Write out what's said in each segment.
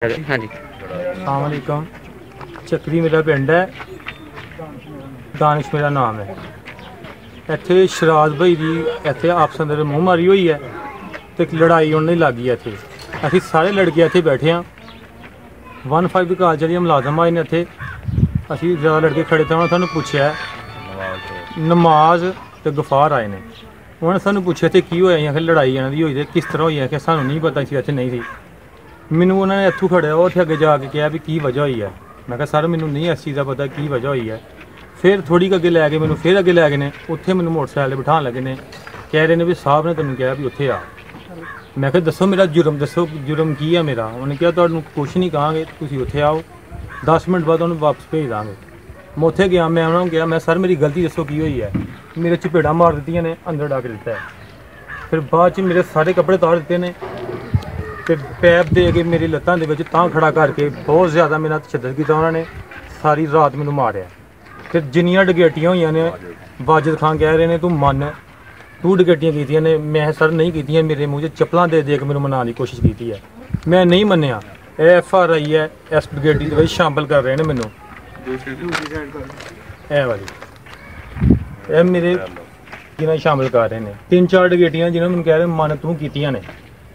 हाँ जी। अस्सलामुअलैकुम। ਚੱਕਰੀ मेरा पिंड है, दानिश मेरा नाम है। ਇੱਥੇ ਸ਼ਰਾਦ ਭਾਈ ਦੀ ਇੱਥੇ ਆਪਸ ਅੰਦਰ ਮੂੰਹ ਮਾਰੀ ਹੋਈ ਹੈ ਤੇ ਲੜਾਈ ਹੋਣ ਨਹੀਂ ਲੱਗੀ ਇੱਥੇ। ਅਸੀਂ ਸਾਰੇ ਲੜਕੇ ਇੱਥੇ ਬੈਠੇ ਹਾਂ। 15 ਦੀ ਕਾਲ ਜਿਹੜੀ ਮੁਲਾਜ਼ਮ ਆਏ ਨੇ ਇੱਥੇ, ਅਸੀਂ ਜ਼ਿਆਦਾ ਲੜਕੇ ਖੜੇ ਤਾਂ ਉਹਨਾਂ ਸਾਨੂੰ ਪੁੱਛਿਆ ਨਮਾਜ਼ ਤੇ ਗਫਾਰ ਆਏ ਨੇ। ਉਹਨਾਂ ਸਾਨੂੰ ਪੁੱਛਿਆ ਤੇ ਕੀ ਹੋਇਆ, ਅਸੀਂ ਲੜਾਈ ਇਹਨਾਂ ਦੀ ਹੋਈ ਤੇ ਕਿਸ ਤਰ੍ਹਾਂ ਹੋਈ ਹੈ ਕਿ ਸਾਨੂੰ ਨਹੀਂ ਪਤਾ ਸੀ, ਇੱਥੇ ਨਹੀਂ ਸੀ। ਮੈਨੂੰ ਉਹਨਾਂ ਨੇ ਇੱਥੋਂ ਖੜਿਆ ਉਹ ਉੱਥੇ ਅੱਗੇ ਜਾ ਕੇ ਕਿਹਾ ਵੀ ਕੀ ਵਜ੍ਹਾ ਹੋਈ ਹੈ। ਮੈਂ ਕਿਹਾ ਸਰ ਮੈਨੂੰ ਨਹੀਂ ਇਸ ਚੀਜ਼ ਦਾ ਪਤਾ ਕੀ ਵਜ੍ਹਾ ਹੋਈ ਹੈ। ਫਿਰ ਥੋੜ੍ਹੀ ਕੁ ਅੱਗੇ ਲੈ ਕੇ ਮੈਨੂੰ ਫਿਰ ਅੱਗੇ ਲੈ ਗਏ ਨੇ, ਉੱਥੇ ਮੈਨੂੰ ਮੋਟਰਸਾਈਕਲ ਬਿਠਾਉਣ ਲੱਗੇ ਨੇ, ਕਹਿ ਰਹੇ ਨੇ ਵੀ ਸਾਹਿਬ ਨੇ ਤੈਨੂੰ ਕਿਹਾ ਵੀ ਉੱਥੇ ਆ। ਮੈਂ ਕਿਹਾ ਦੱਸੋ ਮੇਰਾ ਜੁਰਮ ਦੱਸੋ, ਜੁਰਮ ਕੀ ਹੈ ਮੇਰਾ। ਉਹਨੇ ਕਿਹਾ ਤੁਹਾਨੂੰ ਕੁਛ ਨਹੀਂ ਕਹਾਂਗੇ, ਤੁਸੀਂ ਉੱਥੇ ਆਓ, 10 ਮਿੰਟ ਬਾਅਦ ਉਹਨੂੰ ਵਾਪਸ ਭੇਜ ਦਾਂਗੇ। ਮੈਂ ਉੱਥੇ ਗਿਆ, ਮੈਂ ਉਹਨਾਂ ਨੂੰ ਕਿਹਾ ਮੈਂ ਸਰ ਮੇਰੀ ਗਲਤੀ ਦੱਸੋ ਕੀ ਹੋਈ ਹੈ। ਮੇਰੇ ਚਪੇੜਾਂ ਮਾਰ ਦਿੱਤੀਆਂ ਨੇ, ਅੰਦਰ ਡਾਕ ਦਿੱਤਾ ਹੈ। ਫਿਰ ਬਾਅਦ 'ਚ ਮੇਰੇ ਸਾਰੇ ਕੱਪੜੇ ਉਤਾਰ ਦਿੱਤੇ ਨੇ ਤੇ ਪੈਪ ਦੇ ਕੇ ਮੇਰੀ ਲੱਤਾਂ ਦੇ ਵਿੱਚ ਤਾਂ ਖੜਾ ਕਰਕੇ ਬਹੁਤ ਜ਼ਿਆਦਾ ਮੇਰੇ ਨਾਲ ਤਸ਼ੱਦਦ ਕੀਤਾ ਉਹਨਾਂ ਨੇ। ਸਾਰੀ ਰਾਤ ਮੈਨੂੰ ਮਾਰਿਆ। ਫਿਰ ਜਿੰਨੀਆਂ ਡਕੈਤੀਆਂ ਹੋਈਆਂ ਨੇ, ਵਾਜਿਦ ਖਾਨ ਕਹਿ ਰਹੇ ਨੇ ਤੂੰ ਮੰਨ ਤੂੰ ਡਕੈਤੀਆਂ ਕੀਤੀਆਂ ਨੇ। ਮੈਂ ਸਰ ਨਹੀਂ ਕੀਤੀਆਂ, ਮੇਰੇ ਮੂੰਹ 'ਚ ਚੱਪਲਾਂ ਦੇ ਕੇ ਮੈਨੂੰ ਮਨਾਉਣ ਦੀ ਕੋਸ਼ਿਸ਼ ਕੀਤੀ ਹੈ। ਮੈਂ ਨਹੀਂ ਮੰਨਿਆ। ਇਹ FRI ਹੈ, ਇਸ ਡਕੈਤੀ ਦੇ ਵਿੱਚ ਸ਼ਾਮਲ ਕਰ ਰਹੇ ਨੇ ਮੈਨੂੰ। ਇਹ ਵਾਲੀ ਇਹ ਮੇਰੇ ਜਿਹਨਾਂ ਸ਼ਾਮਲ ਕਰ ਰਹੇ ਨੇ 3-4 ਡਕੈਤੀਆਂ ਜਿਹਨਾਂ ਮੈਨੂੰ ਕਹਿ ਰਹੇ ਮਨ ਤੂੰ ਕੀਤੀਆਂ ਨੇ।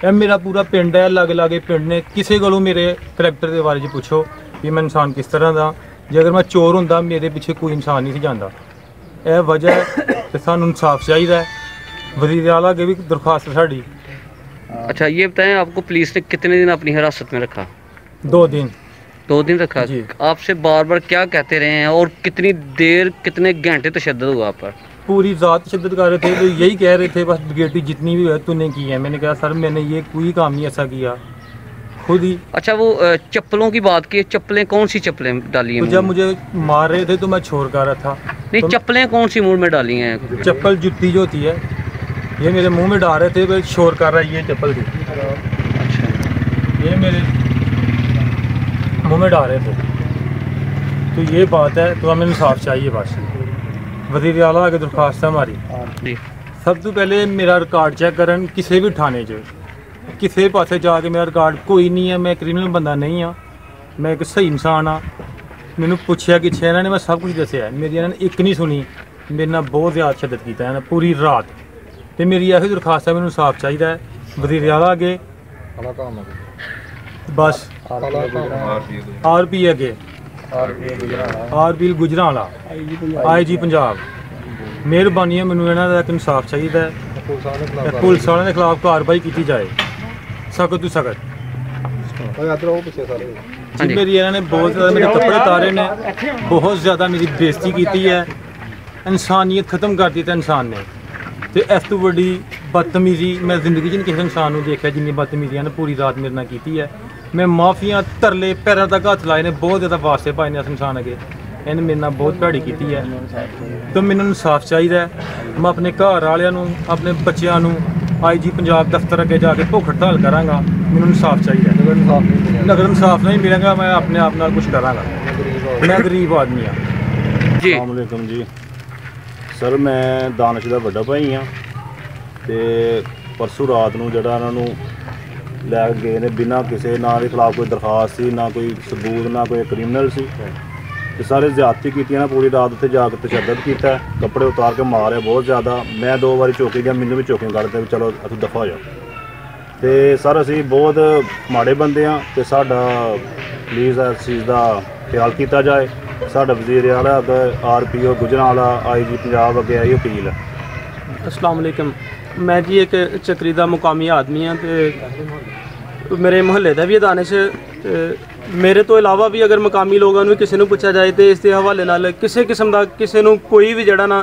ਇਹ ਮੇਰਾ ਪੂਰਾ ਪਿੰਡ ਹੈ, ਲਾਗੇ ਪਿੰਡ ਨੇ। ਕਿਸੇ ਕੋਲੋਂ ਮੇਰੇ ਕਰੈਕਟਰ ਦੇ ਬਾਰੇ 'ਚ ਪੁੱਛੋ ਵੀ ਮੈਂ ਇਨਸਾਨ ਕਿਸ ਤਰ੍ਹਾਂ ਦਾ। ਜੇ ਅਗਰ ਮੈਂ ਚੋਰ ਹੁੰਦਾ ਮੇਰੇ ਪਿੱਛੇ ਕੋਈ ਇਨਸਾਨ नहीं ਜਾਂਦਾ। ਇਹ ਵਜ੍ਹਾ है तो सानू इंसाफ चाहिए। वजीर आला के भी दरख्वास्त है साड़ी। अच्छा ये बताएं, आपको पुलिस ने कितने दिन अपनी हिरासत में रखा? 2 दिन। 2 दिन रखा जी। आपसे बार बार क्या कहते रहे हैं और कितनी देर कितने घंटे तशद्दुद हुआ आप पर? पूरी रात तशद्दुद कर रहे थे, तो यही कह रहे थे बस डकैती जितनी भी है तूने की है। मैंने कहा सर मैंने ये कोई काम नहीं ऐसा किया खुद ही। अच्छा वो चप्पलों की बात की, चप्पलें कौन सी चप्पलें डाली हैं? तो जब मुझे मार रहे थे तो मैं छोड़ कर रहा था। नहीं तो चप्पलें कौन सी मुंह में डाली हैं? चप्पल जुत्ती जो होती है ये मेरे मुंह में डाल रहे थे, मैं शोर कर रहा है ये चप्पल थी। अच्छा ये मेरे मुंह में डाल रहे थे। तो ये बात है, तो हमें इंसाफ चाहिए बस। वज़ीर आला की दरख्वास्त है हमारी। सब तो पहले मेरा रिकॉर्ड चेक करन किसी भी थाने च, किसी पासे जाके मेरा रिकॉर्ड कोई नहीं है। मैं क्रिमिनल बंदा नहीं हाँ, मैं एक सही इंसान हाँ। मैंने पूछा कि इन्होंने मैं सब कुछ दसिया, मेरी इन्होंने एक नहीं सुनी। मेरे नाल बहुत ज़्यादा तशद्दुद किया है पूरी रात। तो मेरी यही दरख्वास्त है, मैंने इंसाफ चाहिए। वज़ीर आला अगे बस RP अगे RP गुजरांवाला IG पंजाब मेहरबानी है। मैंने इन्हों का एक इंसाफ चाहिए। पुलिस वालों के खिलाफ कार्रवाई की जाए सख्त तो सख्त। जी मेरी इन्होंने बहुत ज़्यादा मेरे कपड़े उतारे ने, बहुत ज़्यादा मेरी बेइज्जती की है। इंसानियत खत्म कर दी इंसान ने। तो इस तो बड़ी बदतमीजी मैं जिंदगी च किसी इंसान को देखा जिन्नी बदतमीजियां ने पूरी रात मेरे नाल की है। मैं माफिया तरले पैरों तक हथ लाए ने, बहुत ज़्यादा वास्ते पाए ने इस इंसान अगे। इन्हें मेरे नाल बहुत भैड़ी की है। तो मैनू इंसाफ चाहिए। मैं अपने घर वालों नूं, अपने बच्चों नूं IG पंजाब दफ्तर अगे जाके भुख हड़ताल करांगा। मैनू इंसाफ चाहिए। अगर इंसाफ नहीं मिलेगा मैं अपने आप नाल कुछ करांगा। मैं गरीब आदमी हाँ जी। अस्सलाम वालेकुम जी। सर मैं दानिश का बड़ा भाई हाँ। तो परसों रात को जो इन्होंने लै गए ने बिना किसी ना के खिलाफ कोई दरखास्त सी, ना कोई सबूत, ना कोई क्रिमिनल सी। तो सारे ज्यादती की ना, पूरी रात उत्थे जाके तशद्दुद किया, कपड़े उतार के मारे बहुत ज़्यादा। मैं 2 बार चौकी गया, मैनू भी चौकी कर दिया चलो अतु दफा हो जाओ। तो सर असी बहुत माड़े बंदे हाँ। तो साडा प्लीज़ इस चीज़ का ख्याल किया जाए। साडा वज़ीर आला RPO गुजरांवाला IG पंजाब अगे आई अपील है। अस्सलाम वालेकुम। मैं जी एक चक्री का मुकामी आदमी हाँ। तो मेरे मुहल्ले का भी है दानिश। मेरे तो इलावा भी अगर मकामी लोगों को किसी को पूछा जाए तो इसके हवाले नाल किसी किस्म का किसी को कोई भी जड़ा ना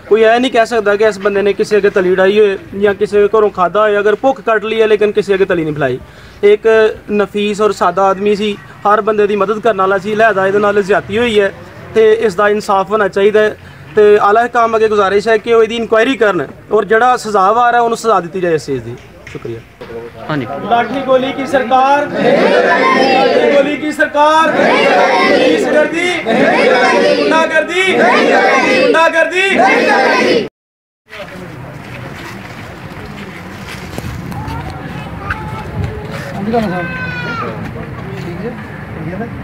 कोई यह नहीं कह सकता कि इस बंदे ने किसी अगे तली डाई हो या किसी के घरों खादा हो। अगर भुख कट ली है लेकिन किसी अगे तली नहीं फैलाई। एक नफीस और सादा आदमी सी, हर बंदे की मदद करने वाला सी, लिहाजा ये नाल ज्यादती हुई है। तो इसका इंसाफ होना चाहिए। तो आला काम अगे गुजारिश है कि वो इसकी इंक्वायरी करन और जड़ा सजावार है उन्होंने सजा दी जाए इस चीज़ की। शुक्रिया। हाँ जी। लाठी गोली की सरकार, लाठी गोली की सरकार, पुलिस गर्दी, गुंडागर्दी, गुंडागर्दी। है